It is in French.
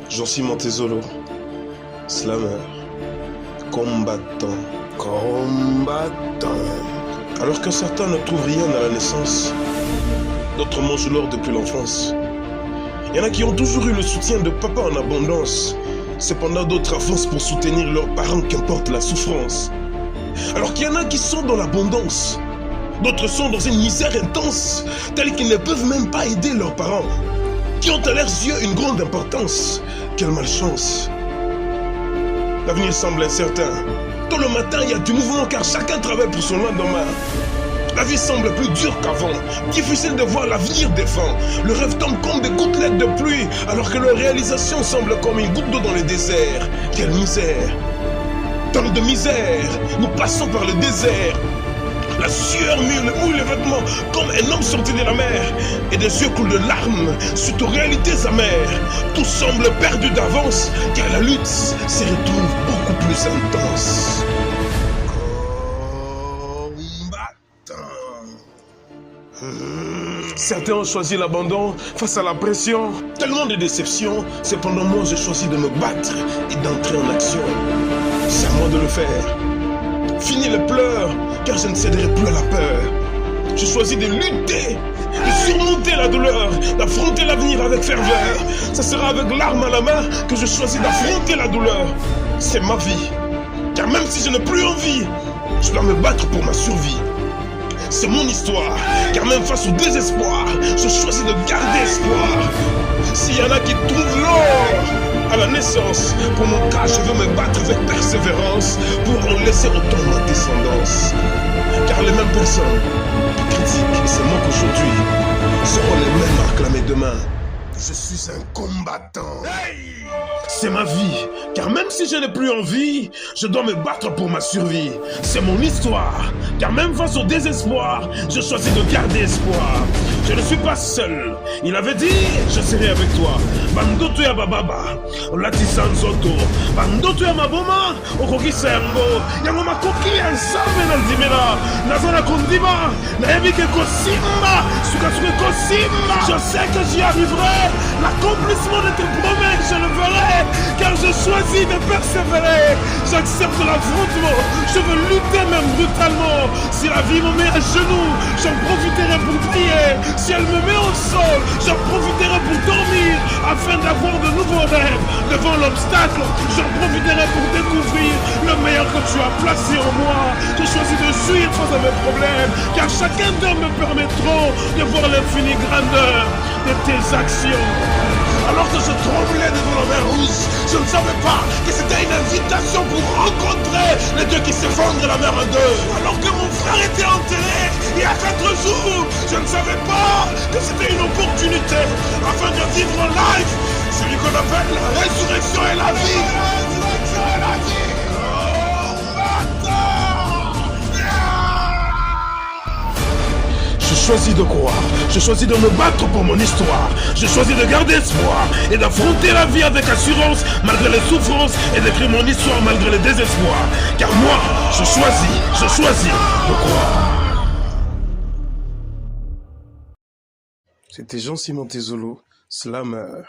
Josi Montezolo, slammer, combattant. Alors que certains ne trouvent rien à la naissance, d'autres mangent l'or depuis l'enfance. Il y en a qui ont toujours eu le soutien de papa en abondance. Cependant, d'autres avancent pour soutenir leurs parents, qu'importe la souffrance. Alors qu'il y en a qui sont dans l'abondance, d'autres sont dans une misère intense, tels qu'ils ne peuvent même pas aider leurs parents, qui ont à leurs yeux une grande importance. Quelle malchance! L'avenir semble incertain. Tôt le matin, il y a du mouvement car chacun travaille pour son lendemain. La vie semble plus dure qu'avant, difficile de voir l'avenir défunt. Le rêve tombe comme des gouttelettes de pluie, alors que leur réalisation semble comme une goutte d'eau dans le désert. Quelle misère! Tant de misère, nous passons par le désert. La sueur mouille les vêtements comme un homme sorti de la mer. Et des yeux coulent de larmes suite aux réalités amères. Tout semble perdu d'avance, car la lutte se retrouve beaucoup plus intense. Certains ont choisi l'abandon face à la pression. Tellement de déceptions, cependant moi j'ai choisi de me battre et d'entrer en action. C'est à moi de le faire. Fini les pleurs, car je ne céderai plus à la peur. Je choisis de lutter, de surmonter la douleur, d'affronter l'avenir avec ferveur. Ce sera avec l'arme à la main que je choisis d'affronter la douleur. C'est ma vie, car même si je n'ai plus envie, je dois me battre pour ma survie. C'est mon histoire, car même face au désespoir, je choisis de garder espoir. S'il y en a qui trouvent l'or à la naissance, pour mon cas, je veux me battre avec persévérance pour en laisser autant ma descendance. Car les mêmes personnes qui critiquent et se moquent aujourd'hui seront les mêmes à réclamer demain. Je suis un combattant. C'est ma vie, car même si je n'ai plus envie, je dois me battre pour ma survie. C'est mon histoire, car même face au désespoir, je choisis de garder espoir. Je ne suis pas seul, il avait dit, je serai avec toi. Bandoto ya bababa, latisanzoto, bandoto ya maboma, okokisa yango, yango makoki ya nzambe na ndimela, nazana kondima, nayebi ke kosimba, suka kosimba. Je sais que j'y arriverai, l'accomplissement de tes promesses, je le verrai. Car je choisis de persévérer. J'accepte l'affrontement. Je veux lutter même brutalement. Si la vie me met à genoux, j'en profiterai pour prier. Si elle me met au sol, j'en profiterai pour dormir, afin d'avoir de nouveaux rêves. Devant l'obstacle, j'en profiterai pour découvrir le meilleur que tu as placé en moi. Je choisis de fuir face à mes problèmes, car chacun d'eux me permettront de voir l'infinie grandeur de tes actions. Alors que je tremblais devant la mer rouge, je ne savais pas que c'était une invitation pour rencontrer les dieux qui s'effondrent la mer en deux. Alors que mon frère était enterré il y a 4 jours, je ne savais pas que c'était une opportunité afin de vivre en live celui qu'on appelle la résurrection et la vie. La résurrection et la vie. Je choisis de croire, je choisis de me battre pour mon histoire, je choisis de garder espoir et d'affronter la vie avec assurance malgré les souffrances et d'écrire mon histoire malgré les désespoirs. Car moi, je choisis de croire. C'était Josi Montezolo, slammer.